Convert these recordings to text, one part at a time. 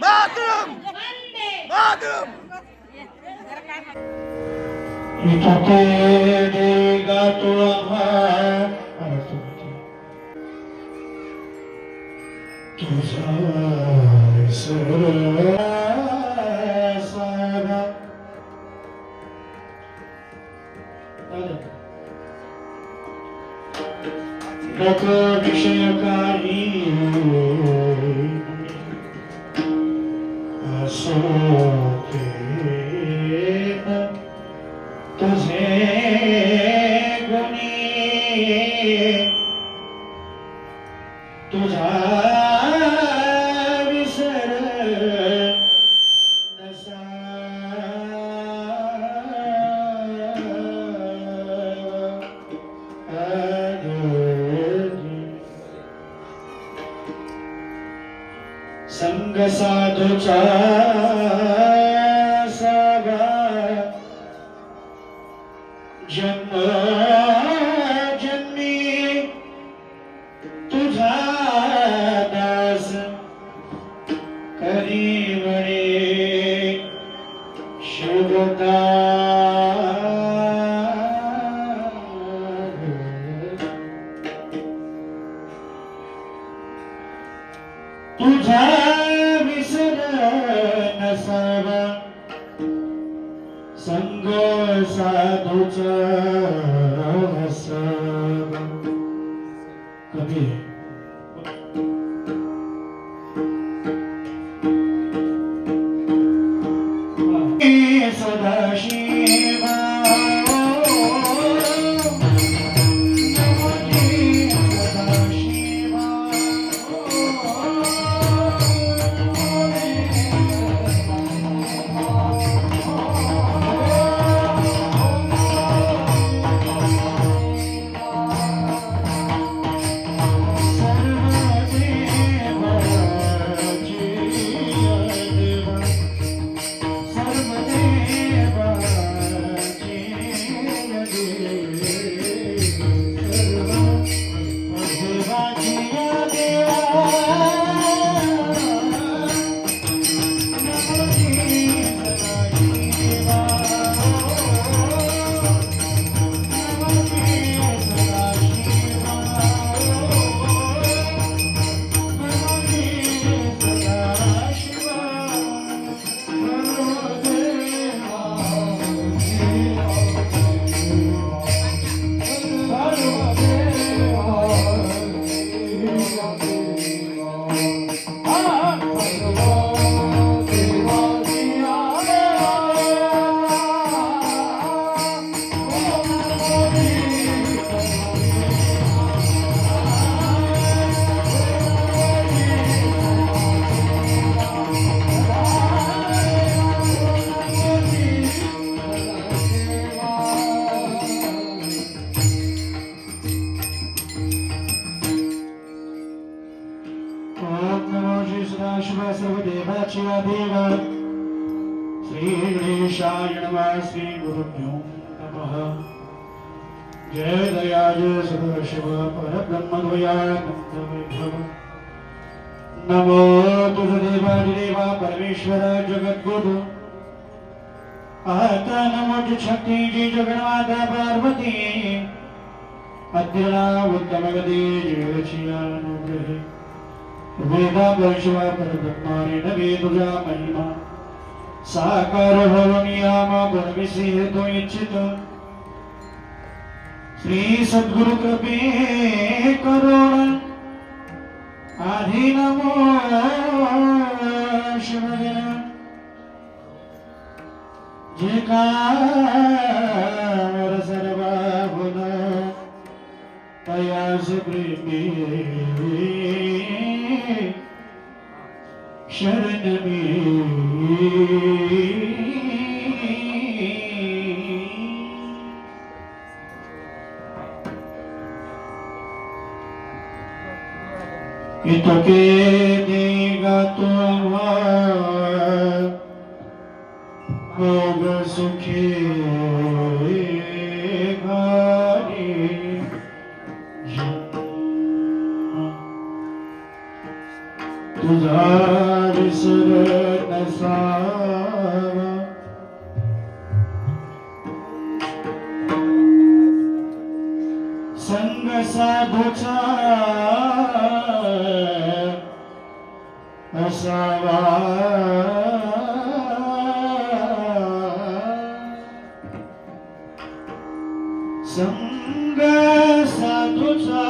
मातरम मातरम इथे देगा तू तुझा सारा विषय काही असो तुझे गुणी तुझा विसर नसा संग साधूचा सावा जन्म जन्मी तुझा दास करी म्हणे शुभता तुझा विसर नसावा संग साधूचा असावा कधी सदाशिवा श्री गणेशाय नमः श्री गुरुभ्यो नमः जय दयाज सदाशिव परब्रह्मद्वयानंद वैभव नमो तुझ देवादिदेवा परमेश्वर जगद्गुरु आता नमो शक्ति जी जगन्माता पार्वती अत्युला उत्तम गति जीवचियानुग्रह वेदा परशिवा परब्रह्माने नवे तुझा महिमा साकार भवनियाम गुणविसी हेतु इच्छित श्री सद्गुरु कृपे करुण आधी नमो शिवगण जे कार सर्वा गुण तयास प्रेमी शरण इतके देगा तो भोग सुखी घरी तुझा विसर नसावा संग साधूचा असावा संग साधूचा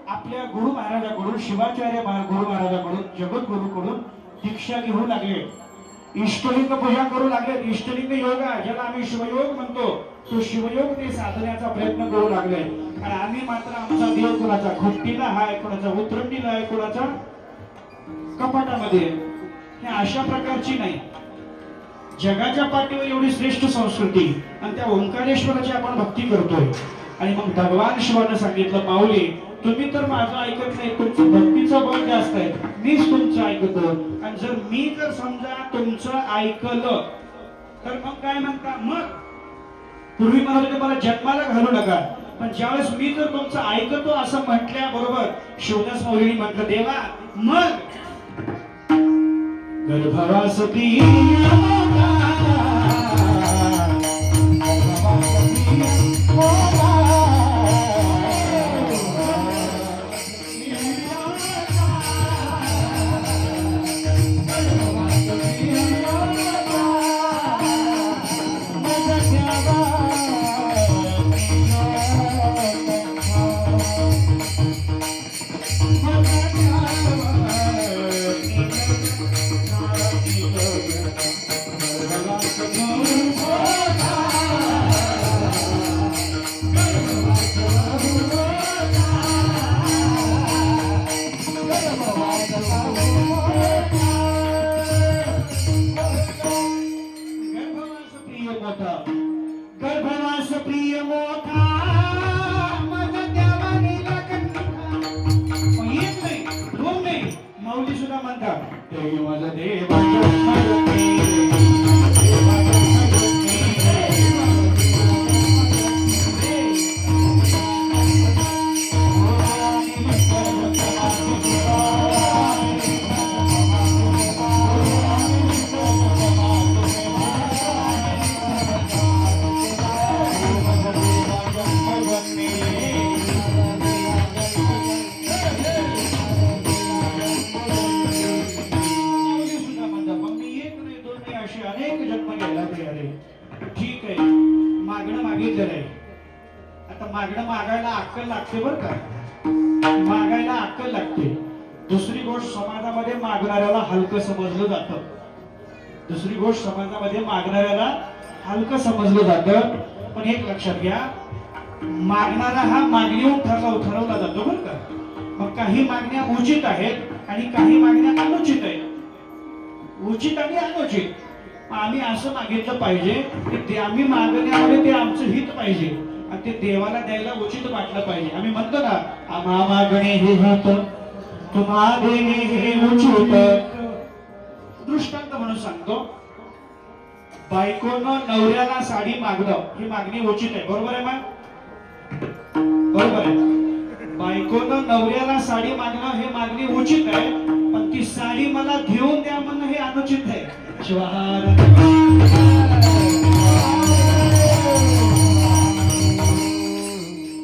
आपल्या गुरु महाराजाकडून शिवाचार्य गुरु महाराजाकडून जगद्गुरूकडून दीक्षा घेऊ लागले इष्टलिंग पूजा करू लागले इष्टलिंग योग ज्याला आम्ही शिवयोग म्हणतो तो शिवयोग ते साधण्याचा प्रयत्न करू लागले आणि आम्ही मात्र आमचा देव कुणाचा खुट्टीला आहे कुणाचा उतरंडीला आहे कुणाचा कपाटामध्ये हे अशा प्रकारची नाही जगाच्या पाठीवर एवढी श्रेष्ठ संस्कृती आणि त्या ओंकारेश्वराची आपण भक्ती करतोय आणि मग भगवान शिवानं सांगितलं माऊली तुम्ही तर माझं ऐकत नाही तुमचं भक्तीचं बळ जास्त आहे मीच तुमचं ऐकतो आणि जर मी जर समजा तुमचं ऐकलं तर मग काय म्हणता मग पूर्वी म्हणत होते मला जन्माला घालू नका पण ज्यावेळेस मी जर तुमचं ऐकतो असं म्हटल्याबरोबर शिवदास माऊलींनी म्हटलं देवा मग गर्भवास गर्भवास प्रिय मोठा माझा देवाने येत नाही रोम नाही माऊली सुद्धा म्हणतात ते माझा अनेक जन्म घ्यायला तयार आहे ठीक आहे मागणं मागितलेलं आहे आता मागणं मागायला अक्कल लागते बरं का मागायला अक्कल लागते दुसरी गोष्ट समाजामध्ये मागणाऱ्याला हलकं समजलं जातं दुसरी गोष्ट समाजामध्ये मागणाऱ्याला हलकं समजलं जातं पण एक लक्षात घ्या मागणारा हा मागणीहून ठरवला जातो बरं का मग काही मागण्या उचित आहेत आणि काही मागण्या अनुचित आहेत उचित आणि अनुचित आम्ही असं मागितलं पाहिजे की ते आम्ही मागण्यामध्ये ते आमचं हित पाहिजे आणि ते देवाला द्यायला उचित वाटलं पाहिजे आम्ही म्हणतो ना आम्हा मागणे हे हित तुम्हा देणे हे उचित दृष्टांत म्हणून सांगतो बायकोनं नवऱ्याला साडी मागणं ही मागणी उचित आहे बरोबर आहे मग बरोबर आहे बायकोनं नवऱ्याला साडी मागणं हे मागणी उचित आहे, पण ती साडी मला घेऊन द्या म्हणणं हे अनुचित आहे.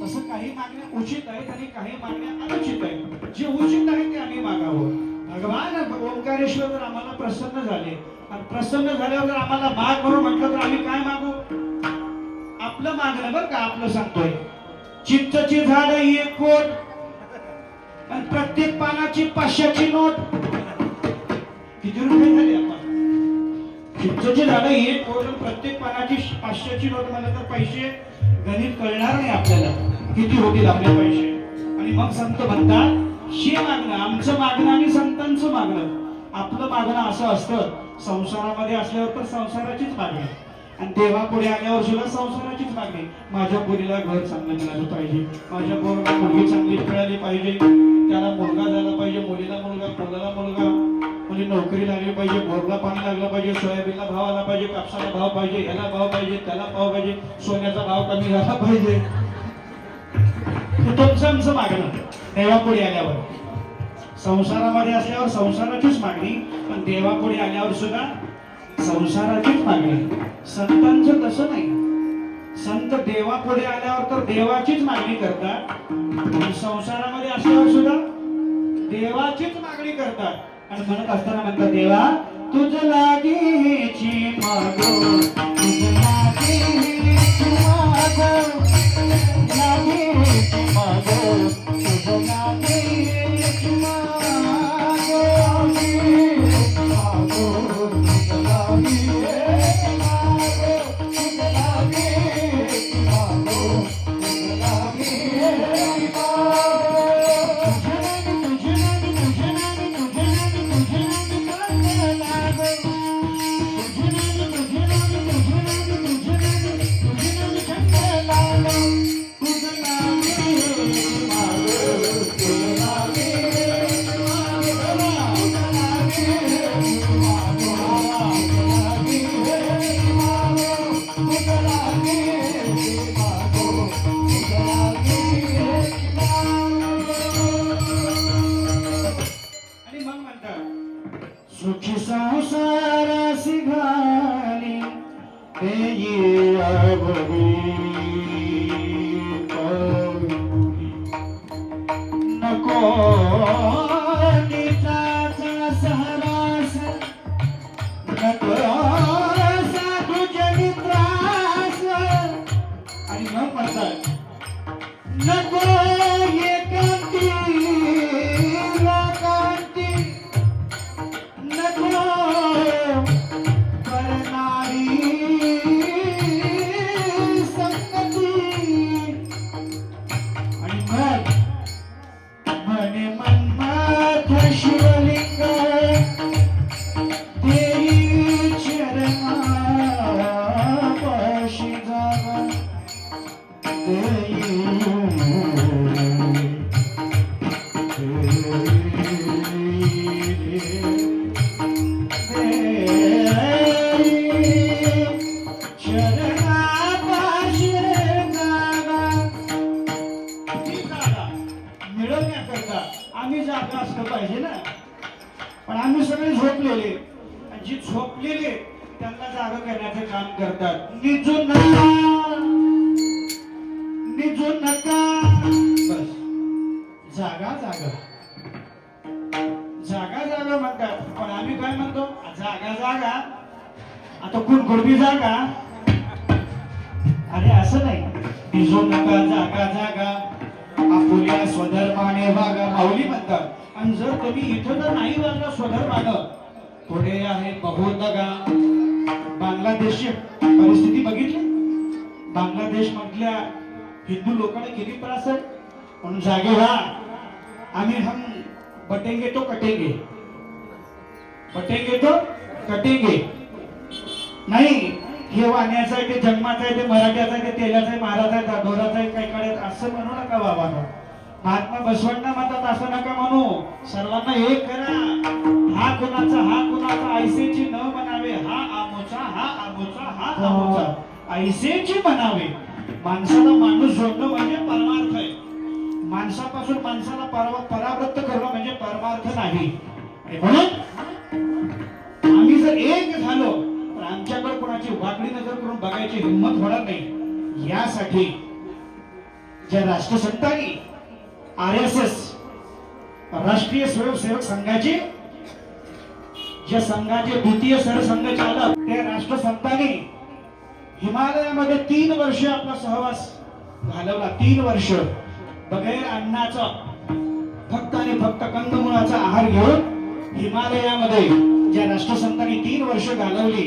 तसं काही मागण्या उचित आहेत आणि काही मागण्या अनुचित आहेत. जे उचित आहे ते आम्ही मागावं. भगवान ओंकारेश्वर जर आम्हाला प्रसन्न झाले आणि प्रसन्न झाल्यावर जर आम्हाला माग म्हणून म्हटलं तर आम्ही काय मागू? आपलं मागणं बरं का, आपलं सांगतोय. चिंचची झाड 1 कोट आणि प्रत्येक पानाची 500ची नोट. किती रुपये झाले आपण? चिंचची झाड 1 कोट आणि प्रत्येक पानाची 500ची नोट म्हणलं तर पैसे गणित कळणार नाही आपल्याला किती होतील आपले पैसे. आणि मग संत म्हणतात शे मागणं, आमचं मागणं आणि संतांचं मागणं. आपलं मागणं असं असतं, संसारामध्ये असल्यावर तर संसाराचीच मागणी आणि देवा पुढे आल्यावर सुद्धा संसाराचीच मागणी. माझ्या मुलीला घर चांगलं मिळालं पाहिजे, माझ्या पोराला मुलगी चांगली मिळाली पाहिजे, त्याला मुलगा झाला पाहिजे, मुलीला मुलगा, मुलाला मुलगा, मुली नोकरी लागली पाहिजे, बोरला पाणी लागलं पाहिजे, सोयाबीनला भाव आला पाहिजे, कापसाला भाव पाहिजे, ह्याला भाव पाहिजे, त्याला भाव पाहिजे, सोन्याचा भाव कमी झाला पाहिजे. तुमचं आमचं मागणं देवापुढे आल्यावर. संसारामध्ये असल्यावर संसाराचीच मागणी, पण देवापुढे आल्यावर सुद्धा संसाराचीच मागणी. संतांचं तसं नाही. संत देवापुढे आल्यावर तर देवाचीच मागणी करतात आणि संसारामध्ये असल्यावर सुद्धा देवाचीच मागणी करतात. आणि म्हणत असताना म्हणतात देवा तुझ लागीची मागो, तुझ लागीची मागो, लागीची मागो, तुझ लागीची मागो, मागो तुझ लागीची मागो, तुझ लागीची मागो, तुझ लागीची मागो. सुखी संसारासी घाली तेई आवडी नको निजाचा सहवास, नको साधूजनी त्रास. आणि मग म्हणतात नको एकांती लोकांती, नको करणारी संगती. आणि मग म्हणे मन्मथ शिवलिंग देई चरणा पाशी जागा देई. आम्ही जागा असलं पाहिजे ना, पण आम्ही सगळे झोपलेले, जी झोपलेले त्यांना जागा करण्याचं काम करतात. निजू नका, निजू नका, बस जागा जागा जागा जागा म्हणतात. पण आम्ही काय म्हणतो? जागा जागा, आता कुणकुडबी जागा. अरे असं नाही, निजू नका, जागा जागा, आपुल्या स्वधर्माने वागा माऊली म्हणतात. आणि जर तुम्ही इथं जर नाही वागला स्वधर्मानं, पुढे आहे बहुदगा. बांगलादेशची परिस्थिती बघितली. बांगलादेश मधल्या हिंदू लोकांना किती त्रास आहे. म्हणून जागे व्हा. आम्ही हम बटेंगे तो कटेंगे, बटेंगे तो कटेंगे. नाही हे वाण्याचं आहे, ते जन्माचं आहे, ते मराठ्याचं आहे, ते तेलाचं आहे, महाराचा आहे, दादोराचा आहे, काही काढायचं असं म्हणू नका बाबा. महात्मा बसवण्णा म्हणतात असं नका म्हणू. सर्वांना एक करा. हा कुणाचा, हा कुणाचा, ऐसेची न म्हणावे. हा आमोचा, हा आमोचा, हा आमोचा, ऐसेची म्हणावे. माणसाला माणूस जोडणं म्हणजे परमार्थ आहे. माणसापासून माणसाला परावृत्त करणं म्हणजे परमार्थ नाही. आणि म्हणून आम्ही जर एक झालो तर आमच्याकडे कोणाची वाकडी नजर करून बघायची हिंमत होणार नाही. यासाठी ज्या राष्ट्रसंतांनी RSS राष्ट्रीय स्वयंसेवक संघाचे ज्या संघाचे द्वितीय सरसंघचालक त्या राष्ट्रसंतांनी हिमालयामध्ये 3 वर्ष आपला सहवास घालवला. 3 वर्ष बगैर अन्नाचा फक्त आणि फक्त कंदमुळाचा आहार घेऊन हिमालयामध्ये ज्या राष्ट्रसंतांनी 3 वर्ष घालवली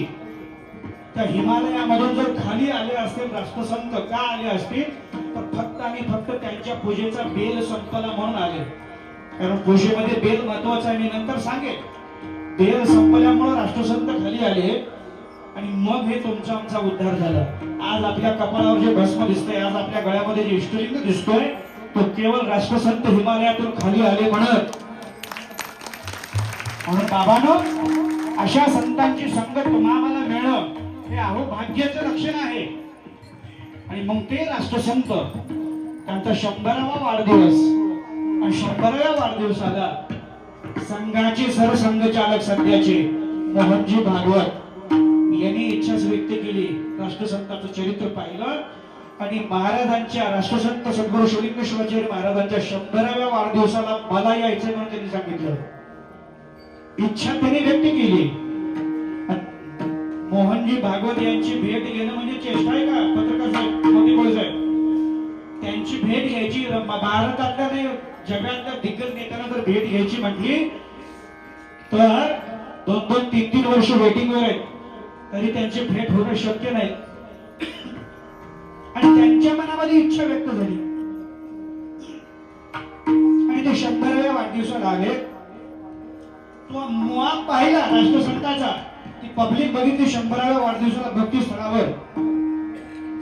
त्या हिमालयामधून जर खाली आले असतील राष्ट्रसंत का आले असतील तर फक्त आणि फक्त त्यांच्या पूजेचा बेल संपला म्हणून आले. कारण पूजेमध्ये बेल महत्वाचा आहे. मी नंतर सांगेन. बेल संपल्यामुळे राष्ट्रसंत खाली आले आणि मग हे तुमचा आमचा उद्धार झाला. आज आपल्या कपाळावर जे भस्म दिसतंय, आज आपल्या गळ्यामध्ये जे इष्टलिंग दिसतोय तो केवळ राष्ट्रसंत हिमालयातून खाली आले म्हणून बाबांनो अशा संतांची संगत तुम्हाला मिळणं हे अहो भाग्याचं लक्षण आहे. आणि मग ते राष्ट्रसंत त्यांचा 100वा वाढदिवस आणि 100व्या वाढदिवसाला संघाचे सरसंघचालक सध्याचे मोहनजी भागवत यांनी इच्छाच व्यक्त केली. राष्ट्रसंतांचं चरित्र पाहिलं आणि महाराजांच्या राष्ट्रसंत सद्गुरू शिवलिंग शिवाचार्य महाराजांच्या 100व्या वाढदिवसाला मला यायचं म्हणून त्यांनी सांगितलं. इच्छा त्यांनी व्यक्त केली. मोहनजी भागवत यांची भेट घेणं म्हणजे चेष्टा आहे का पत्रकार साहेब, मोदी बोल साहेब? त्यांची भेट घ्यायची भारतातल्या नाही जगातल्या दिग्गज नेत्यांना जर भेट घ्यायची म्हटली तर 2-2, 3-3 वर्ष वेटिंग वर आहेत तरी त्यांची भेट होणं शक्य नाही. आणि त्यांच्या मनामध्ये इच्छा व्यक्त झाली आणि ते 100व्या वाढदिवसाला आले. तो मुआ पाहिला राष्ट्रसंताचा, ती पब्लिक बघितली 100व्या वाढदिवसाला भक्ती स्थळावर.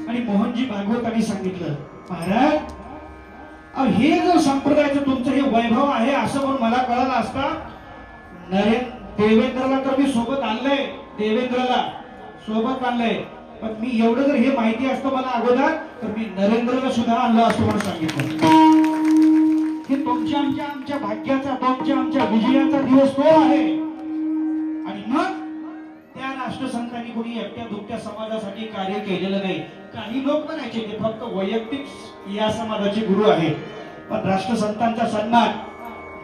आणि मोहनजी भागवतांनी सांगितलं, महाराज हे जर संप्रदायाचं तुमचं हे वैभव आहे असं म्हणून मला कळलं असता. देवेंद्रला तर मी सोबत आणलंय, देवेंद्रला सोबत आणलंय, पण मी एवढं जर हे माहिती असतं मला अगोदर तर मी नरेंद्रला सुद्धा आणलं असतं म्हणून सांगितलं. हे तुमच्या आमच्या भाग्याचा, तुमच्या आमच्या विजयाचा दिवस तो आहे. आणि मग त्या राष्ट्रसंतांनी कोणी एकट्या दुकट्या समाजासाठी कार्य केलेलं नाही. काही लोक म्हणायचे ते फक्त वैयक्तिक या समाजाचे गुरु आहेत, पण राष्ट्रसंतांचा सन्मान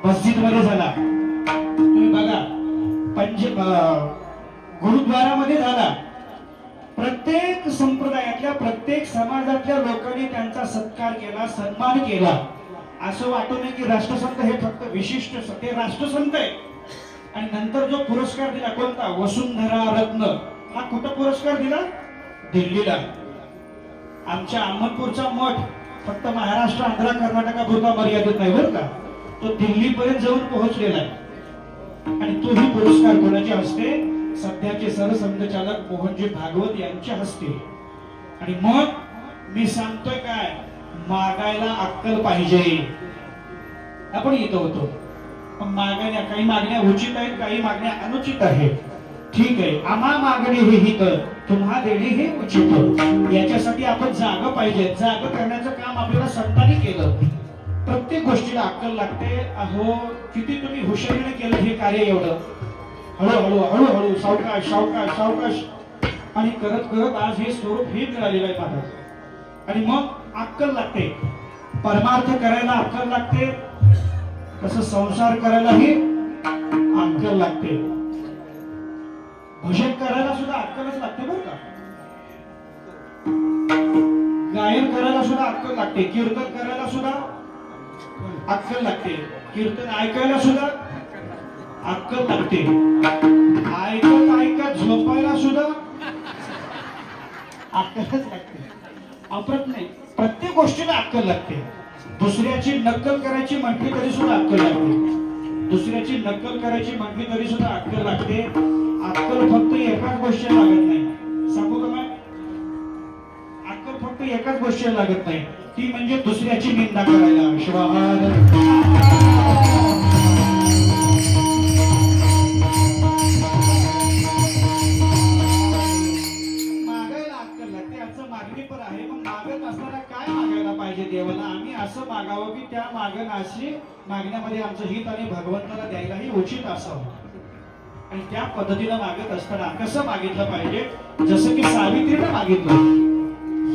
मस्जिद मध्ये झाला. तुम्ही बघा गुरुद्वारामध्ये झाला. प्रत्येक संप्रदायातल्या प्रत्येक समाजातल्या लोकांनी त्यांचा सत्कार केला, सन्मान केला. असं वाटू नये की राष्ट्रसंत हे फक्त विशिष्ट ते राष्ट्रसंत आहे. आणि नंतर जो पुरस्कार दिला कोणता, वसुंधरा रत्न, हा कुठं पुरस्कार दिला? दिल्लीला. आमच्या अहमदपूरचा मठ फक्त महाराष्ट्र, आंध्र, कर्नाटकापुरता मर्यादित नाही बरं का, तो दिल्लीपर्यंत जाऊन पोहोचलेला आहे. आणि तोही पुरस्कार कोणाच्या हस्ते? सध्याचे सरसंघचालक मोहनजी भागवत यांच्या हस्ते. आणि मग मी सांगतोय काय, मागायला अक्कल पाहिजे. आपण इथं होतो पण मागण्या, काही मागण्या उचित आहेत, काही मागण्या अनुचित आहेत. ठीक आहे, आम्हा मागणे हे हित, तुम्हा देणे हे उचित. याच्यासाठी आपण जागा पाहिजे. जागा करण्याचं काम आपल्याला संतांनी केलं. प्रत्येक गोष्टीला अक्कल लागते. अहो किती तुम्ही हुशारीने केलं हे कार्य, एवढं हळूहळू हळूहळू सावकाश सावकाश सावकाश आणि करत करत आज हे स्वरूप हे मिळालेलं आहे महाराज. आणि मग अक्कल लागते. परमार्थ करायला अक्कल लागते, तसं संसार करायलाही अक्कल लागते. भजन करायला सुद्धा अक्कलच लागते बरं का. गायन करायला सुद्धा अक्कल लागते, कीर्तन करायला सुद्धा अक्कल लागते, कीर्तन ऐकायला सुद्धा अक्कल लागते, ऐकत ऐकत झोपायला सुद्धा अक्कलच लागते. अपरत नाही, प्रत्येक गोष्टीला अक्कल लागते. दुसऱ्याची नक्कल करायची म्हटली तरी सुद्धा अक्कल लागते. दुसऱ्याची नक्कल करायची म्हटली तरी सुद्धा अक्कल लागते. अक्कल फक्त एकाच गोष्टीला लागत नाही. सांगू का मग, अक्कल फक्त एकाच गोष्टीला लागत नाही, ती म्हणजे दुसऱ्याची निंदा करायला. शिवाय मागायला अक्कल लागते. असं मागणी पण आहे, पण मागत असताना काय मागायला पाहिजे देवाला? आम्ही असं मागावं की आम्ही त्या मागण्याशी मागण्यामध्ये आमचं हित आणि भगवंताला द्यायलाही उचित असावं. आणि त्या पद्धतीनं मागत असताना कसं मागितलं पाहिजे, जसं की सावित्रीनं मागितलं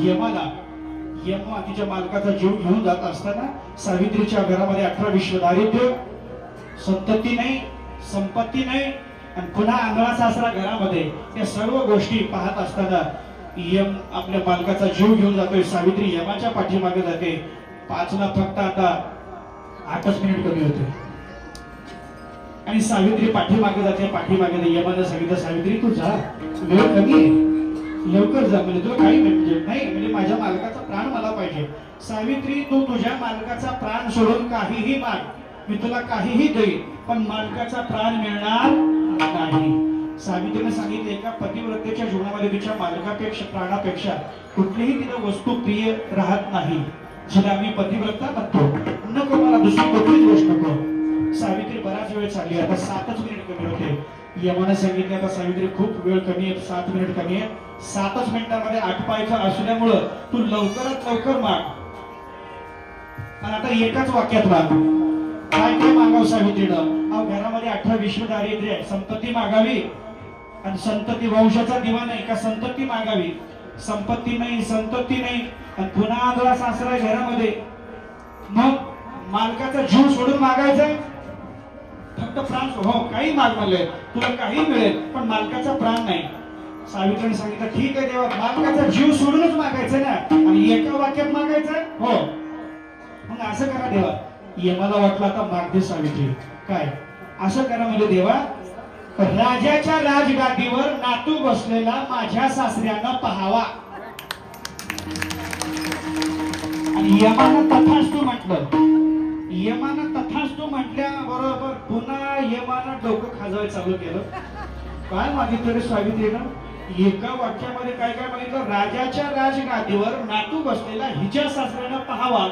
यमाला. यम तिच्या मालकाचा जीव घेऊन जात असताना सावित्रीच्या घरामध्ये 18 विश्व दारिद्र्य, संतती नाही, संपत्ती नाही, आणि पुन्हा आंधळा सासरा घरामध्ये. त्या सर्व गोष्टी पाहत असताना यम आपल्या मालकाचा जीव घेऊन जातोय. सावित्री यमाच्या पाठीमागे जाते. 5ला फक्त आता 8च मिनिट कमी होते आणि सावित्री पाठीमागे जाते. पाठीमागे यमानं सांगितलं, सावित्री तू जा, वेळ कमी आहे, लवकर जा. म्हणजे तुला काही म्हणजे नाही, म्हणजे माझ्या मालकाचा प्राण मला पाहिजे. सावित्री तू तुझ्या मालकाचा प्राण सोडून काहीही माग, मी तुला काहीही देईन, पण मालकाचा प्राण मिळणार नाही. सावित्रीने सांगितले, एका पतिव्रतेच्या जीवनामध्ये तिच्या मालकापेक्षा प्राणापेक्षा कुठलीही तिला वस्तू प्रिय राहत नाही. जिला आम्ही पतिव्रता म्हणतो. नको मला दुसरी कुठलीच गोष्ट नको. सावित्री बराच वेळ चालली, आता 7च मिनिट कमी होते. यमाने सांगितले, आता सावित्री खूप वेळ कमी आहे, 7 मिनिट कमी आहे. 7च मिनिटांमध्ये आटपायचं असल्यामुळं तू लवकरात लवकर माग. आणि आता एकाच वाक्यात माग. काय काय मागावं सावित्रीनं? घरामध्ये 18 विश्व दारिद्र्य आहे, संपत्ती मागावी. आणि संतती वंशाचा दिवा नाही का, संतती मागावी. संपत्ती नाही, संतती नाही, आणि पुन्हा आंधळा सासरा घरामध्ये. मग मालकाचा जीव सोडून मागायचा, फक्त प्राण. हो काही माग म्हणले, तुला काही मिळेल, पण मालकाचा प्राण नाही. सावित्रीने सांगितलं, ठीक आहे देवा, मालकाचा जीव सोडूनच मागायचं ना, आणि एका वाक्यात मागायचं. हो मग असं करा देवा. यमाला वाटलं आता मागते सावित्री. काय असं करा म्हणजे देवा, राजाच्या राजगादीवर नातू बसलेला माझ्या सासऱ्यांना पहावा. आणि यमानं तथास्तु म्हटलं. यमानं तथास्तु म्हटल्या बरोबर पुन्हा यमानं डोकं खाजवायला चालू केलं. काय मागितलं रे सावित्रीनं? एका वाक्यामध्ये काय काय मागितलं? राजाच्या राजगादीवर नातू बसलेला हिच्या सासऱ्यानं पहावा.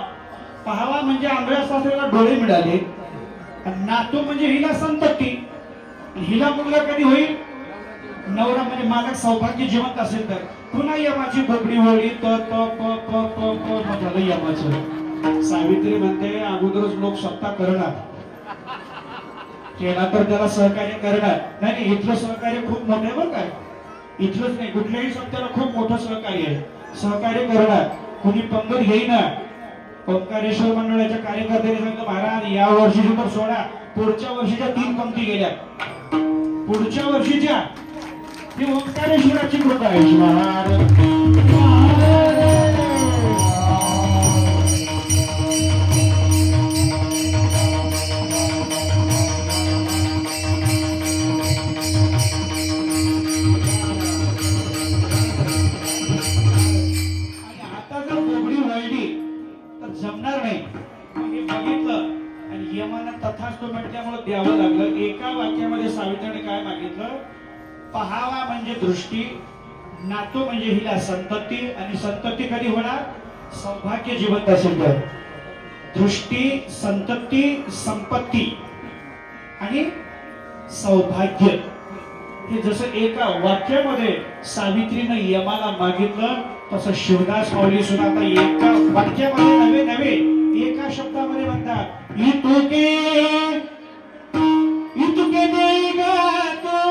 पहावा म्हणजे आंधळ्या सासऱ्याला डोळे मिळाले, आणि नातू म्हणजे हिला संतती. हिला मुलगा कधी होईल? नवरा म्हणजे मालक सौभाग्य जिवंत असेल तर. पुन्हा यमाची बोबडी वळली, त त प प प प झालं यमाचं. सावित्री म्हणते, अगोदरच लोक सत्ता करणार, केला तर त्याला सहकार्य करणार. नाही, इथलं सहकार्य खूप मोठं आहे बरं काय. इथलंच नाही, कुठल्याही सत्तेला खूप मोठं सहकार्य आहे. सहकार्य करणार, कुणी पंगत घेईना. ओंकारेश्वर मंडळाच्या कार्यकर्त्यांनी सांगितलं, महाराज या वर्षीची तर सोडा, पुढच्या वर्षीच्या 3 पंक्ती गेल्या. पुढच्या वर्षीच्या ती ओंकारेश्वराची कृपा आहे. आता जर बोबडी वळली तर जमणार नाही. हे बघितलं आणि यमानं तथास्तु म्हटल्यामुळे द्यावं लागलं. एका वाक्यामध्ये सावित्रीने काय मागितलं? पहावा म्हणजे दृष्टी, नातू म्हणजे हिला संतती, आणि संतती कधी होणार? सौभाग्य जिवंत असेल तर. दृष्टी, संतती, संपत्ती आणि सौभाग्य, हे जसं एका वाक्यामध्ये सावित्रीनं यमाला मागितलं, तसं शिवदास माऊली सुद्धा आता एका वाक्यामध्ये नवे एका शब्दामध्ये म्हणतात, इतुके इतुके देगा तो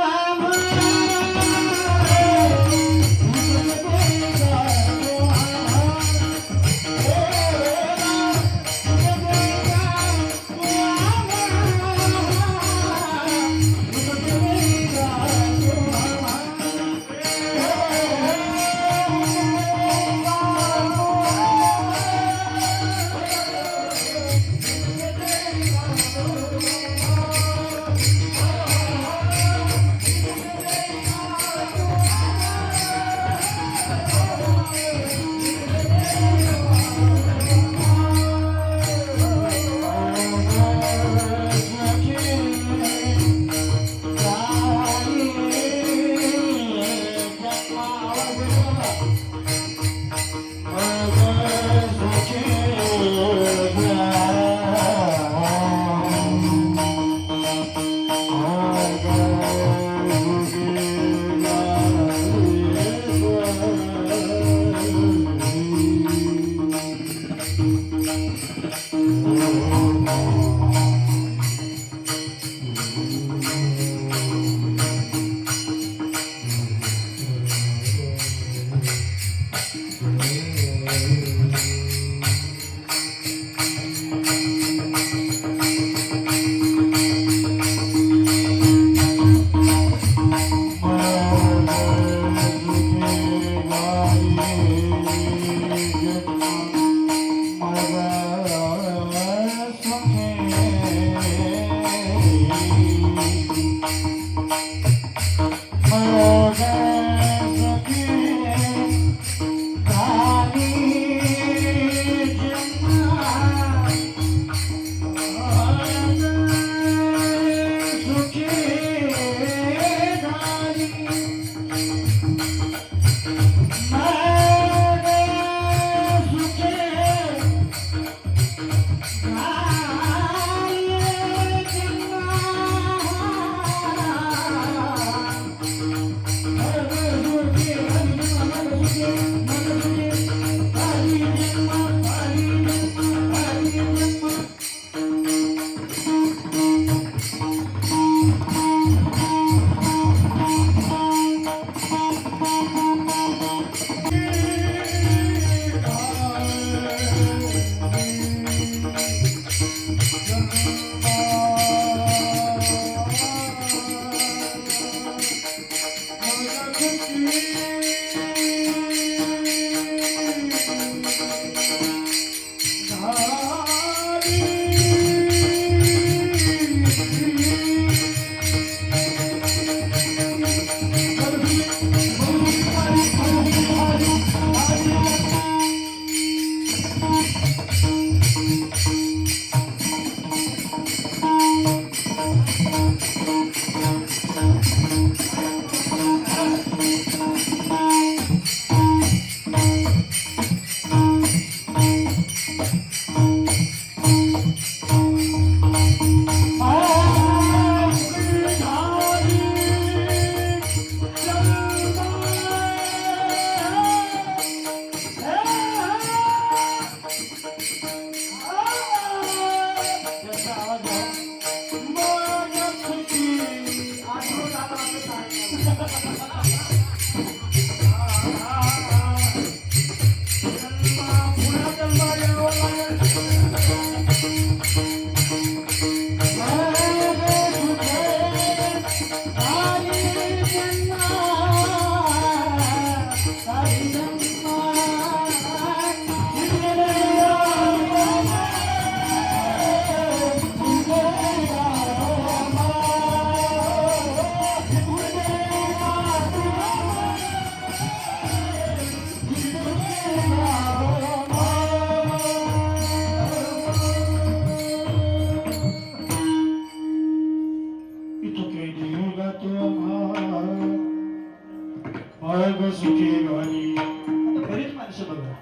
बरीच माणसं बघा,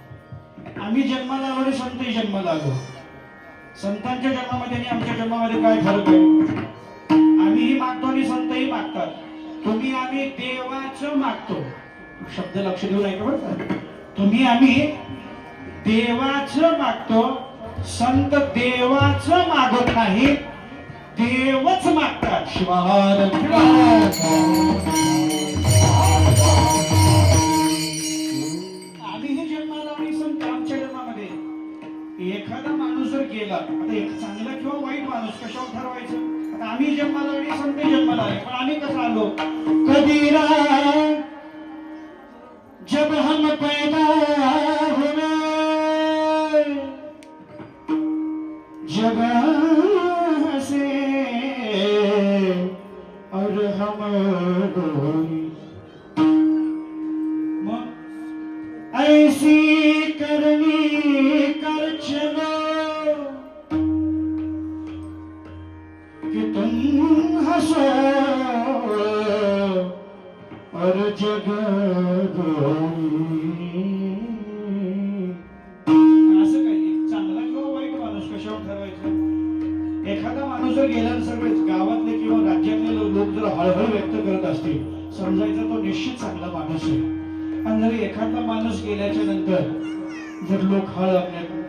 आम्ही जन्माला आलो आणि संतही जन्माला आलो. संतांच्या जन्मामध्ये आणि आमच्या जन्मामध्ये काय फरक आहे? आम्हीही मागतो आणि संतही मागतात. तुम्ही आम्ही देवाचं मागतो. शब्द लक्ष देऊ नाही का बरं का? तुम्ही आम्ही देवाचं मागतो. संत देवाचं मागत नाही, देवच मागतात. शिवार आम्हीही जन्माला आणि संत आमच्या जन्मामध्ये. एखादा माणूस जर गेला, आता एक चांगला किंवा वाईट माणूस कशावर ठरवायचं? आता आम्ही जन्माला आणि संत जन्माला आले, पण आम्ही कसं आलो? कबीरा जब हम पैदा हुए, जब से और हम ऐसी करनी कर चलो कि तुम हंसो और जग असं काही चांगला किंवा वाईट माणूस कशावर ठरवायचं? एखादा माणूस जर गेला, सगळेच गावातले किंवा राज्यातले लोक जर हळहळ व्यक्त करत असतील, समजायचं तो निश्चित चांगला माणूस आहे. आणि जर एखादा माणूस गेल्याच्या नंतर जर लोक हळ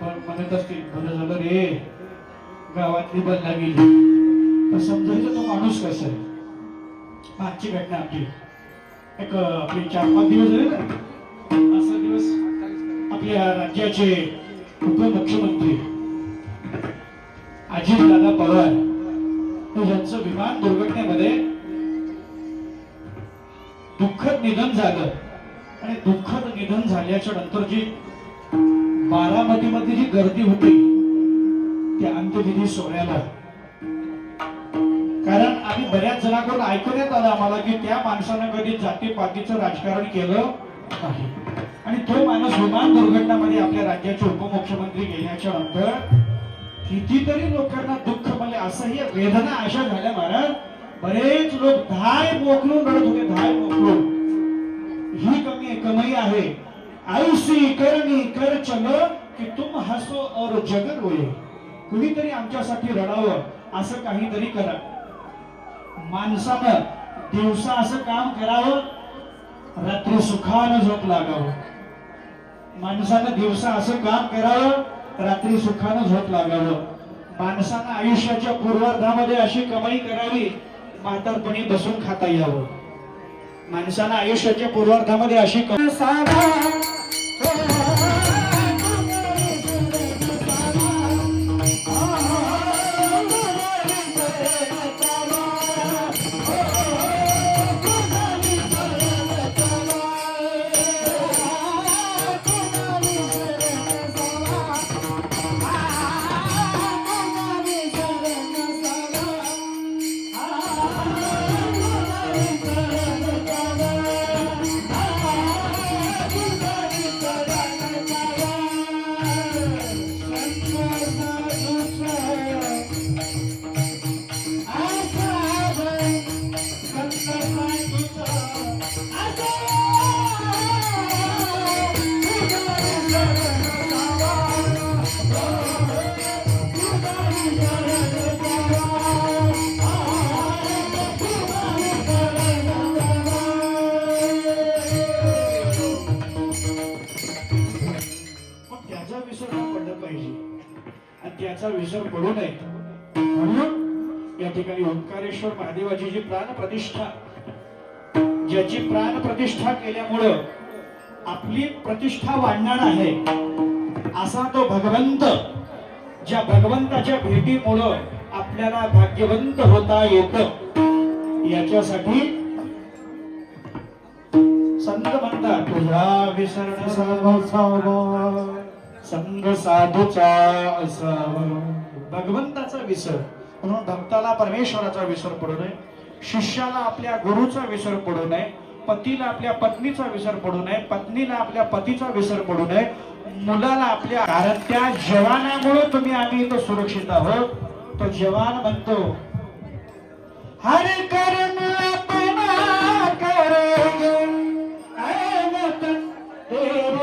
म्हणत असतील, बरं झालं रे गावातली बदला गेली, तर समजायचं तो माणूस कसा आहे. आजची घटना आपली आपले 4-5 दिवस झाले ना, असा दिवस आपल्या राज्याचे उपमुख्यमंत्री अजितदादा पवार यांचं विमान दुर्घटनेमध्ये दुःखद निधन झालं. आणि दुःखद निधन झाल्याच्या नंतर जी बारामतीमध्ये जी गर्दी होती त्या अंत्यविधी सोहळ्याला, कारण आम्ही बऱ्याच जणांकडून ऐकण्यात आलं आम्हाला की त्या माणसानं कधी जातीपातीचं राजकारण केलं नाही आणि तो माणूस विमान दुर्घटनामध्ये आपल्या राज्याचे उपमुख्यमंत्री गेल्याच्या नंतर कितीतरी लोकांना दुःख म्हणजे असंही वेदना अशा झाल्या महाराज बरेच लोक धाय मोकलून रडत होते धाय मोकलून ही कमाई आहे ऐसी करनी कर चलो की तुम हसो और जगत रोये कुणीतरी आमच्यासाठी रडावं असं काहीतरी करा माणसानं दिवसा असं काम करावं रात्री सुखानं झोप लागावं माणसानं दिवसा असं काम करावं रात्री सुखानं झोप लागावं माणसानं आयुष्याच्या पूर्वार्धामध्ये अशी कमाई करावी म्हातारपणी बसून खाता यावं माणसानं आयुष्याच्या पूर्वार्धामध्ये अशी त्याचा विसर पडू नये म्हणून या ठिकाणी ओंकारेश्वर महादेवाची जी प्राण प्रतिष्ठा ज्याची प्राण प्रतिष्ठा केल्यामुळं आपली प्रतिष्ठा वाढणार आहे असा तो भगवंत ज्या भगवंताच्या भेटीमुळं आपल्याला भाग्यवंत होता येतं याच्यासाठी संत म्हणतात तुझा विसरण संग साधूचा असावा भगवंताचा विसर म्हणून भक्ताला परमेश्वराचा विसर पडू नये शिष्याला आपल्या गुरुचा विसर पडू नये पतीला आपल्या पत्नीचा विसर पडू नये पत्नीला आपल्या पतीचा विसर पडू नये मुलाला आपल्या कारण त्या जवानामुळे तुम्ही आम्ही इथं सुरक्षित आहोत तो जवान म्हणतो हर कर्म अपना करेंगे ऐ वतन तेरे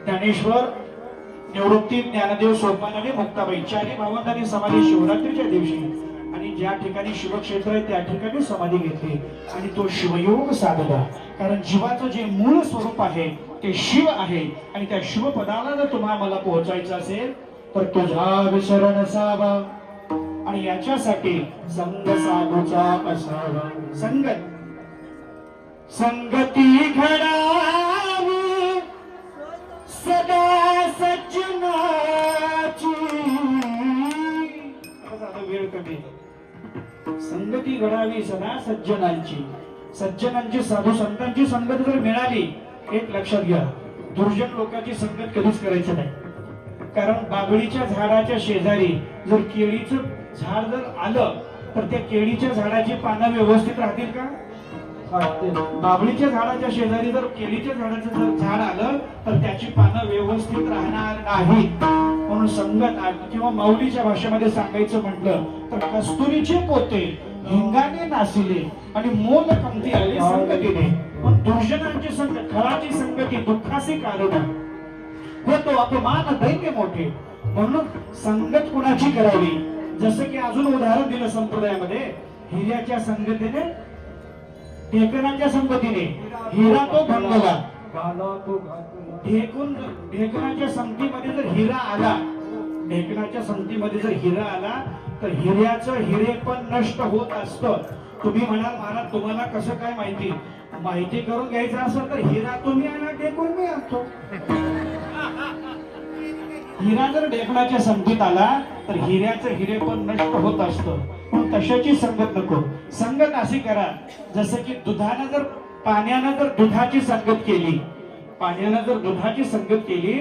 ज्ञानेश्वर, निवृत्ती, ज्ञानदेव, सोपान आणि मुक्ताबाई चारही भावंडांनी समाधी शिवरात्रीच्या दिवशी आणि ज्या ठिकाणी शिवक्षेत्र आहे त्या ठिकाणी समाधी घेतली आणि तो शिवयोग साधला. कारण जीवाचं जे मूळ स्वरूप आहे ते शिव आहे आणि त्या शिवपदाला जर तुम्हाला मला पोहोचायचं असेल तर तुझा विसर नसावा आणि याच्यासाठी संग साधूचा असावा. संगती घडावी सदा सज्जनाची. वेळ कमी. संगती घडावी सदा सज्जनांची. सज्जनांची, साधू संतांची संगत जर मिळाली, एक लक्षात घ्या, दुर्जन लोकांची संगत कधीच करायची नाही. कारण बाबळीच्या झाडाच्या शेजारी जर केळीचं झाड जर आलं तर त्या केळीच्या झाडाची पानं व्यवस्थित राहतील का? बाबळीच्या झाडाच्या शेजारी जर केळीच्या झाडाचं जर झाड आलं तर त्याची पानं व्यवस्थित राहणार नाही. म्हणून संगत किंवा माऊलीच्या भाषेमध्ये सांगायचं म्हटलं तर कस्तुरीचे पोते हिंगाने नासिले आणि मोल कमती आले संगतीने. पण दुर्जनांची संगत, खराची संगती दुःखाचे कारण होतो अपमान दैन्य मोठे. म्हणून संगत कुणाची करावी? जसं की अजून उदाहरण दिलं संप्रदायामध्ये, हिऱ्याच्या संगतीने, ढेकणाच्या संगतीने हिरा तो भंगला. ढेकणाच्या संगतीमध्ये जर हिरा आला, ढेकणाच्या संगतीमध्ये जर हिरा आला तर हिऱ्याचं हिरे पण नष्ट होत असतं. तुम्ही म्हणाल महाराज तुम्हाला कसं काय माहिती? माहिती करून घ्यायचं असेल तर हिरा तुम्ही आणा, ढेकून मी आणतो. हिरा जर ढेकणाच्या संगतीत आला तर हिऱ्याचं हिरे पण नष्ट होत असतं. पण तशाची संगत नको. संगत अशी करा जसं की दुधानं जर पाण्यानं जर दुधाची संगत केली, पाण्यानं जर दुधाची संगत केली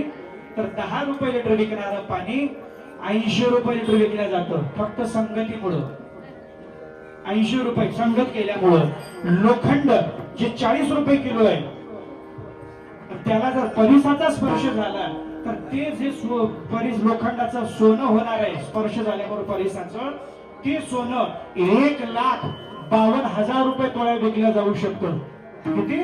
तर 10 रुपये लिटर विकणारं पाणी 80 रुपये लिटर विकलं जातं. फक्त संगतीमुळं 80 रुपये संगत केल्यामुळं. लोखंड जे 40 रुपये किलो आहे त्याला जर परिसाचा स्पर्श झाला तर ते जे लोखंडाचं सोनं होणार आहे, स्पर्श झाल्यावर परिसाचं ते सोनं 1,52,000 रुपये तोळा विकलं जाऊ शकतं. किती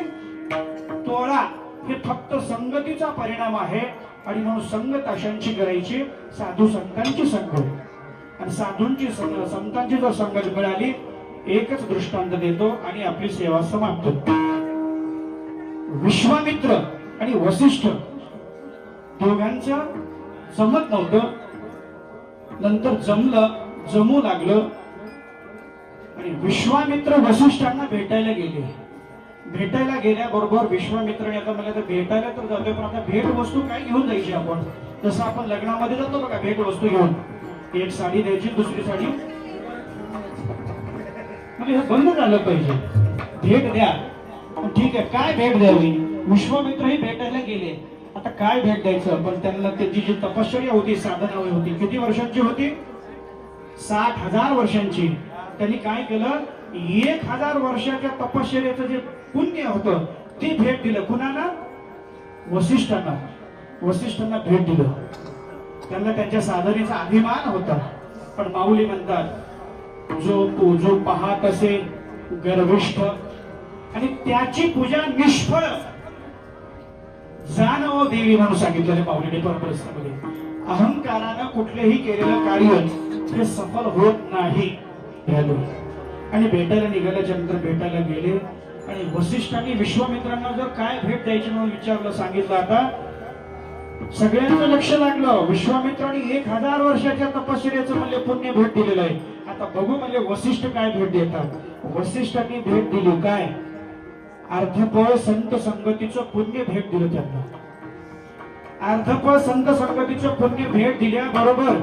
तोळा? हे फक्त संगतीचा परिणाम आहे. आणि म्हणून संगत अशांची करायची, साधू संतांची संगत. आणि साधूंची संतांची जर संगत मिळाली, एकच दृष्टांत देतो आणि आपली सेवा समाप्त. विश्वामित्र आणि वसिष्ठ दोघांचं जमत नव्हतं. नंतर जमू लागलं आणि विश्वामित्र वसिष्ठांना भेटायला गेले. भेटायला गेल्याबरोबर विश्वामित्राने आता मला तर भेटायला तर जातोय पण आता भेट वस्तू काय घेऊन जायची आपण? जसं आपण लग्नामध्ये जातो बघा भेट वस्तू घेऊन, एक साडी द्यायची, दुसरी साडी. म्हणजे हे बंद झालं पाहिजे. भेट द्या, ठीक आहे, काय भेट द्यावी? विश्वामित्रही भेटायला गेले. आता काय भेट द्यायचं? पण त्यांना त्याची जी तपश्चर्या होती, साधना होती, किती वर्षांची होती? 60,000 वर्षांची. त्यांनी काय केलं? 1,000 वर्षाच्या तपश्चर्याचं जे पुण्य होतं ते भेट दिलं. कुणाला? वसिष्ठांना. वसिष्ठांना भेट दिलं. त्यांना त्यांच्या साधनेचा अभिमान होता. पण माऊली म्हणतात जो पाहत असेल गर्विष्ठ आणि त्याची पूजा निष्फळ जाणव देवी म्हणून सांगितलेले माऊलीने परमरसामध्ये. अहंकारानं कुठलेही केलेलं कार्य हे सफल होत नाही. आणि भेटायला निघाल्याच्या नंतर भेटायला गेले आणि वसिष्ठांनी विश्वामित्रांना जर काय भेट द्यायची म्हणून विचारलं, सांगितलं. आता सगळ्यांचं लक्ष लागलं. विश्वामित्रांनी 1,000 वर्षाच्या तपश्चर्याचं म्हणजे पुण्य भेट दिलेलं आहे. आता बघू म्हणजे वसिष्ठ काय भेट देतात. वसिष्ठांनी भेट दिली काय? अर्धपळ संत संगतीचं पुण्य भेट दिलं त्यांना. अर्धपळ संत संगतीचं पुण्य भेट दिल्याबरोबर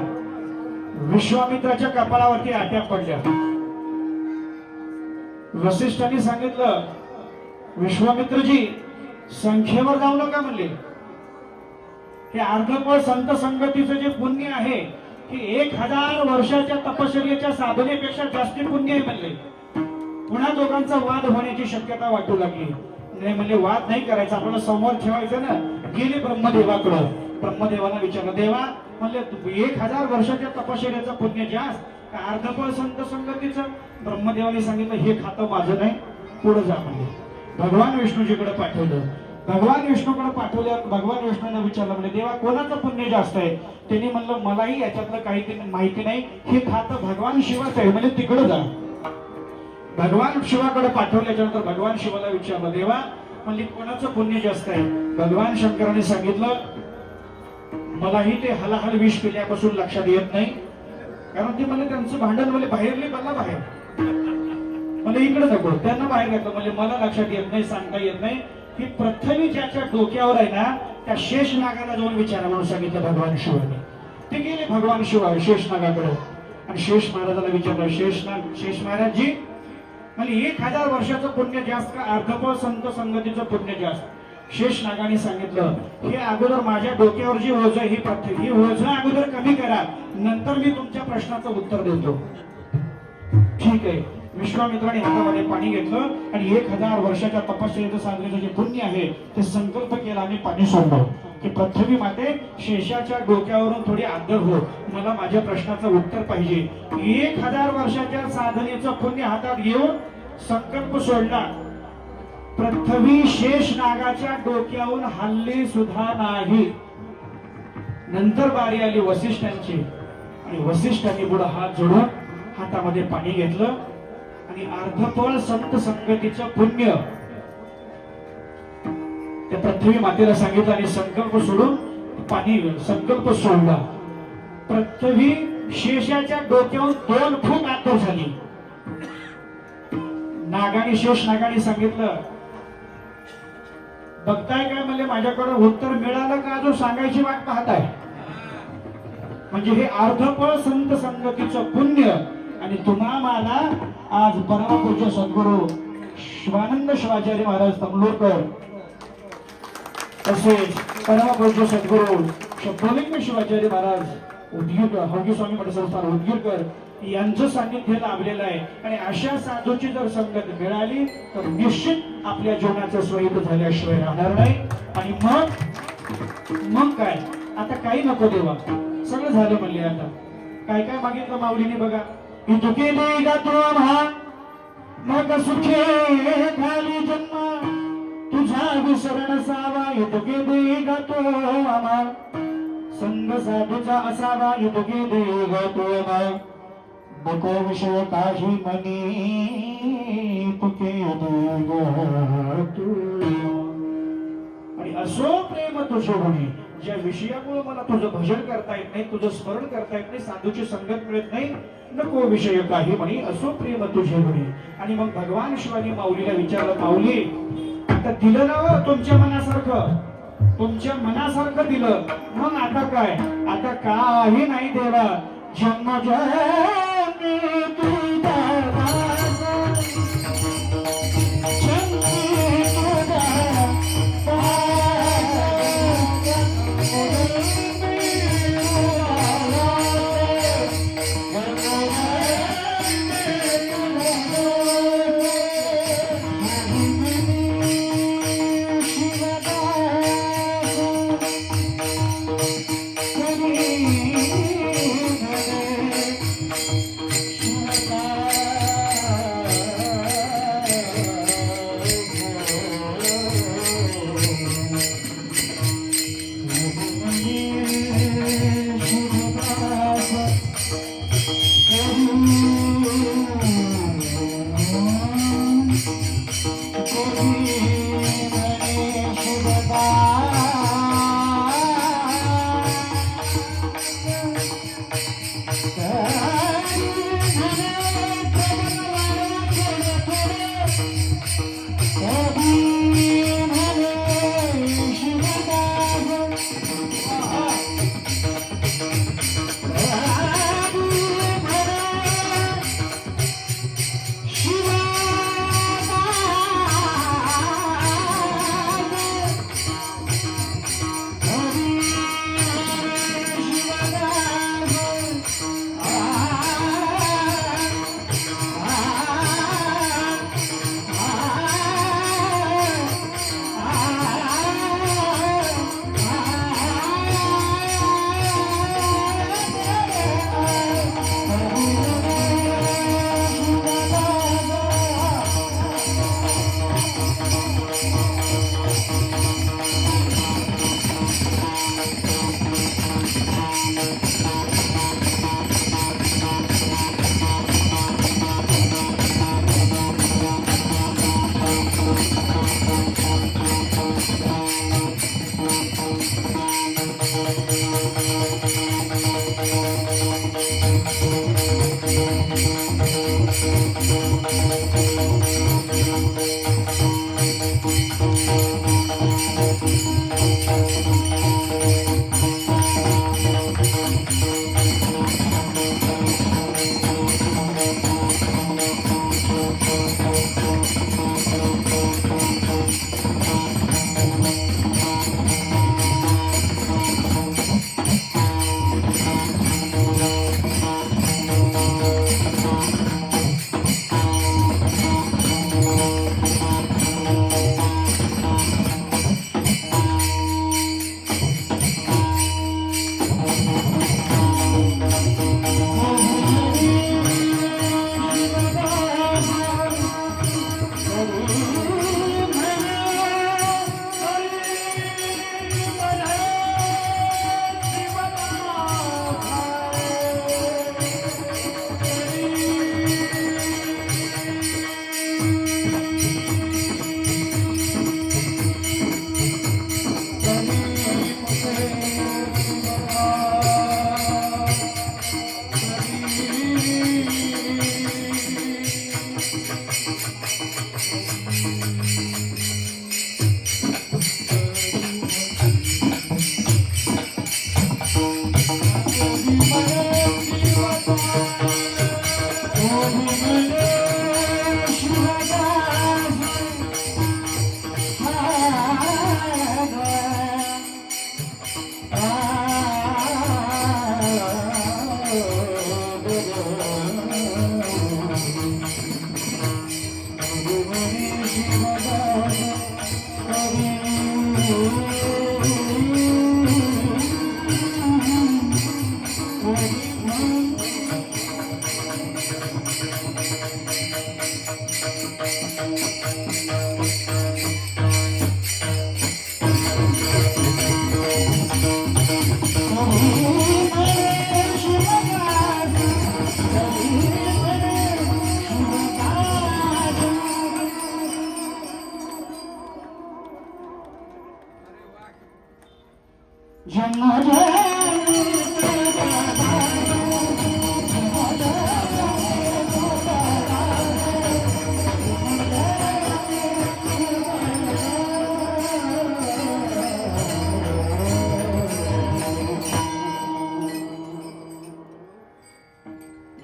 विश्वामित्राच्या कपाळावरती आट्या पडल्या. वसिष्ठांनी सांगितलं, विश्वामित्रजी संख्येवर जाऊ नका म्हणले. हे अर्धपळ संत संगतीचं जे पुण्य आहे की 1,000 वर्षाच्या तपश्चर्याच्या साधनेपेक्षा जास्ती पुण्य आहे म्हणले. पुन्हा दोघांचा वाद होण्याची शक्यता वाटू लागली. नाही म्हणले वाद नाही करायचा, आपल्याला समोर ठेवायचं ना. गेले ब्रह्मदेवाकडं. ब्रह्मदेवाला विचारलं, देवा म्हणले 1,000 वर्षाच्या तपश्चर्याचं पुण्य जास्त का अर्धपळ संत संगतीचं? ब्रह्मदेवाने सांगितलं हे खातं माझं नाही, पुढे जा म्हणले. भगवान विष्णूजीकडे पाठवलं. भगवान विष्णूकडे पाठवल्या. भगवान विष्णूने विचारलं म्हणजे देवा कोणाचं पुण्य जास्त आहे. त्यांनी म्हणलं मलाही याच्यातलं काही माहिती नाही, हे खातं भगवान शिवाच आहे, म्हणजे तिकडे जा. भगवान शिवाकडे पाठवल्याच्यानंतर भगवान शिवाला विचारलं देवा म्हणजे कोणाचं पुण्य जास्त आहे. भगवान शंकराने सांगितलं मलाही ते हलाहल विष पिल्यापासून लक्षात येत नाही, कारण ते मला त्यांचं भांडण म्हणजे बाहेरले मला बाहेर मला इकडे नको त्यांना बाहेर घातलं म्हणजे मला लक्षात येत नाही, सांगता येत नाही की प्रथमी ज्याच्या डोक्यावर आहे ना त्या शेष नागाला जाऊन विचारा म्हणून सांगितलं भगवान शिवाने. ते गेले भगवान शिवा शेष नागाकडे आणि शेष महाराजाला विचारलं शेष महाराजजी म्हणजे 1000 वर्षाचं पुण्य जास्त का अर्धपळ संत संगतीचं पुण्य जास्त. शेष नागाने सांगितलं हे अगोदर माझ्या डोक्यावर जी ओझ ही ओझ अगोदर कमी करा, नंतर मी तुमच्या प्रश्नाचं उत्तर देतो. ठीक आहे. विश्वामित्राने हातामध्ये पाणी घेतलं आणि 1000 वर्षाच्या तपस्येचं साधलेलं जे पुण्य आहे ते संकल्प केला आणि पाणी सोडलं की पृथ्वी माते शेषाच्या डोक्यावरून थोडी आदर हो, मला माझ्या प्रश्नाचं उत्तर पाहिजे. 1000 वर्षाच्या साधनेचं पुण्य हातात घेऊन संकल्प सोडला. पृथ्वी शेष नागाच्या डोक्यावरून हल्ली सुद्धा नाही. नंतर बारी आली वसिष्ठांची आणि वसिष्ठांनी पुढे हात जोडून हातामध्ये पाणी घेतलं आणि अर्धपळ संत संगतीचं पुण्य त्या पृथ्वी मातेला सांगितलं आणि संकल्प सोडून पाणी संकल्प सोडला. पृथ्वी शेषाच्या डोक्यावर 2 फूट आतर झाली. नागाने शेष नागाने सांगितलं बघताय काय म्हणजे माझ्याकडे उत्तर मिळालं का जो सांगायची वाट पाहताय. म्हणजे हे अर्धपळ संत संगतीचं पुण्य आणि तुम्हा मला आज परमपूज्य सद्गुरू शिवानंद शिवाचार्य महाराज तमलोरकर तसेच परमपूज्य सद्गुरू शब्दलिंग शिवाचार्य महाराज उदगीरकर हौगी स्वामी मठ संस्थान उदगीरकर यांचं सानिध्य लाभलेलं आहे. आणि अशा साधूची जर संगत मिळाली तर निश्चित आपल्या जीवनाचं स्वरूप झाल्याशिवाय राहणार नाही. आणि मग काय आता काही नको देवा सगळं झालं म्हणले. आता काय काय मागितलं माऊलीने बघा. इतके देगा तो आम्हा मग सुखे खाली जन्म तुझा विसरण सावा. इतके देगा तो आम्हा संग साधूचा असावा. इतके देगा तो आम्हा नको विषय काही मनी तुके देगा तू. आणि असो प्रेम तुझे होणे ज्या विषयामुळे मला तुझं भजन करता येत नाही, तुझं स्मरण करता येत नाही, साधूची संगत मिळत नाही, नको विषय काही म्हणी असो प्रेम तुझे म्हणे. आणि मग भगवान शिवानी माऊलीला विचारलं माऊली आता दिलं ना तुमच्या मनासारखं, तुमच्या मनासारखं दिलं, मग आता काय. आता काही नाही देवा जन्म जन्मी तुझा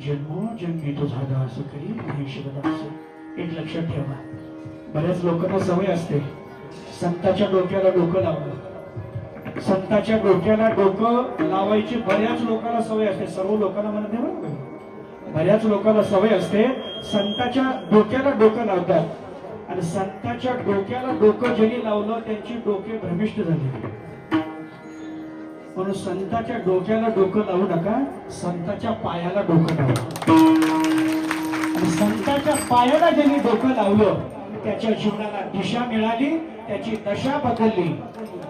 जन्मोजन्मी तुझा दास करी महेशदास. एक लक्षात ठेवा, बऱ्याच लोकांना सवय असते संताच्या डोक्याला डोकं लावणं. संताच्या डोक्याला डोकं लावायची बऱ्याच लोकांना सवय असते. सर्व लोकांना म्हणत नाही बरं, बऱ्याच लोकांना सवय असते संताच्या डोक्याला डोकं लावतात आणि संताच्या डोक्याला डोकं ज्यांनी लावलं त्यांची डोके भ्रमिष्ट झाली. म्हणून संताच्या डोक्याला डोकं लावू नका, संताच्या पायाला डोकं लावा. आणि संताच्या पायाला ज्यांनी डोकं लावलं त्याच्या जीवनाला दिशा मिळाली, त्याची दशा बदलली.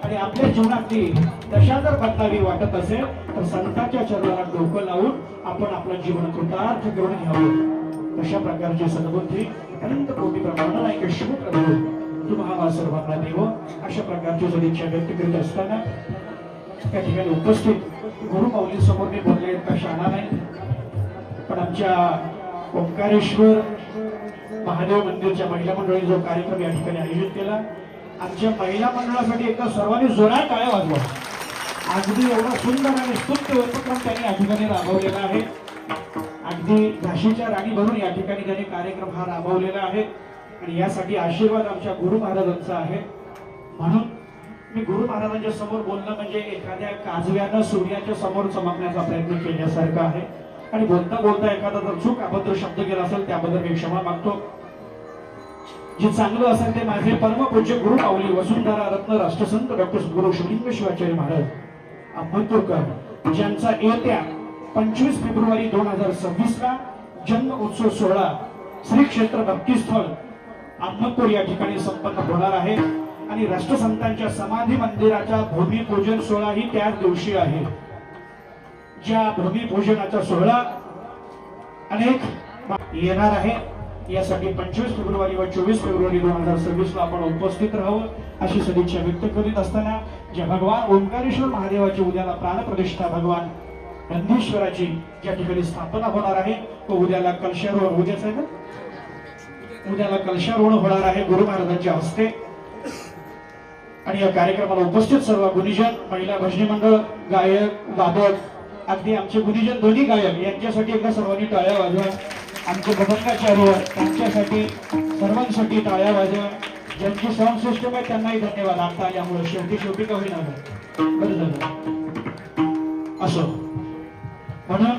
आणि आपल्या जीवनातली दशा जर बदलावी वाटत असेल तर संताच्या चरणाला डोकं लावून आपण आपलं जीवन कृतार्थ करून घ्यावं. अशा प्रकारची सद्बुद्धी अनंत कोटी प्रमाणात एक शुभ प्रभू तुम्हाला सर्वांना देव. अशा प्रकारची सदिच्छा व्यक्त करीत असताना त्या ठिकाणी उपस्थित गुरुमाऊली समोर मी बोलले का शाळा नाही, पण आमच्या ओंकारेश्वर महादेव मंदिरच्या महिला मंडळी जो कार्यक्रम या ठिकाणी आयोजित केला, आमच्या महिला मंडळासाठी एकदा सर्वांनी जोरात टाळ्या वाजवा. अगदी एवढा सुंदर आणि स्तुत्य उपक्रम त्यांनी या ठिकाणी राबवलेला आहे. अगदी झाशीच्या राणी भरून या ठिकाणी त्यांनी कार्यक्रम हा राबवलेला आहे आणि यासाठी आशीर्वाद आमच्या गुरु महाराजांचा आहे. म्हणून मी गुरु महाराजांच्या समोर बोलणं म्हणजे एखाद्या काजव्यानं सूर्याच्या समोर चमकण्याचा प्रयत्न केल्यासारखा आहे. आणि बोलता बोलता एखादा जर चूक अभद्र शब्द केला असेल त्याबद्दल मी क्षमा मागतो. जे चांगलं असेल ते माझे परमपूज्य गुरु माऊली वसुंधरा रत्न राष्ट्रसंत डॉक्टर सद्गुरू शिवलिंग शिवाचार्य महाराज अहमदपूरकर ज्यांचा येत्या 25 फेब्रुवारी 2026 ला जन्म उत्सव सोहळा श्री क्षेत्र भक्तीस्थळ अहमदपूर या ठिकाणी संपन्न होणार आहे. आणि राष्ट्रसंतांच्या समाधी मंदिराचा भूमिपूजन सोहळा ही त्याच दिवशी आहे. ज्या भूमिपूजनाचा सोहळा अनेक येणार आहे, यासाठी 25 फेब्रुवारी व 24 फेब्रुवारी 2026 ला आपण उपस्थित राहावं अशी सदिच्छा व्यक्त करीत असताना ज्या भगवान ओंकारेश्वर महादेवाची उद्याला प्राणप्रतिष्ठा भगवान नंदीश्वराची ज्या ठिकाणी स्थापना होणार आहे तो उद्याला कलशारोहण उद्याच आहे ना, उद्याला कलशारोहण होणार आहे गुरु महाराजांच्या हस्ते. आणि या कार्यक्रमाला उपस्थित सर्व गुणीजन, महिला भजनी मंडळ, गायक, वादक, अगदी आमचे गुणीजन दोन्ही गायक यांच्यासाठी एकदा सर्वांनी टाळ्या वाजवा. आमचे भजनाचार्य त्यांच्यासाठी सर्वांसाठी टाळ्या वाजवा. ज्यांची साऊंड सिस्टम आहे त्यांनाही धन्यवाद. आता आल्यामुळे शेवटी का होईना बरं झालं असो. म्हणून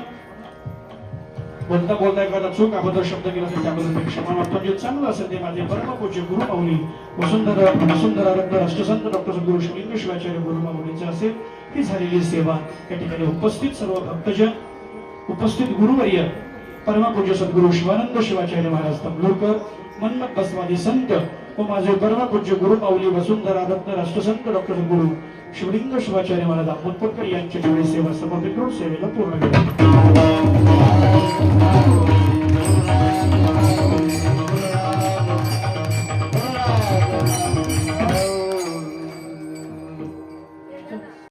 बोलता बोलता एखादा चूक अभद्र शब्द केला असेल त्याबद्दल मी क्षमा मागतो. जे चांगलं असेल ते माझे परमपूज्य गुरु माऊली वसुंधरा रत्न राष्ट्रसंत डॉक्टर सद्गुरू शिवलिंग शिवाचार्य गुरु माऊलींचे असेल ही झालेली सेवा. या ठिकाणी उपस्थित सर्व भक्तजन, उपस्थित गुरुवर्य परमपूज्य सद्गुरू शिवानंद शिवाचार्य महाराज तंबलूरकर, मन्मथ बसवादी संत व माझे परमपूज्य गुरु माऊली वसुंधरा रत्न राष्ट्रसंत डॉक्टर सद्गुरू शिवलिंग शिवाचार्य महाराज अहमदपूरकर यांच्या जोडी सेवा समर्पित करून सेवेला पूर्ण केली.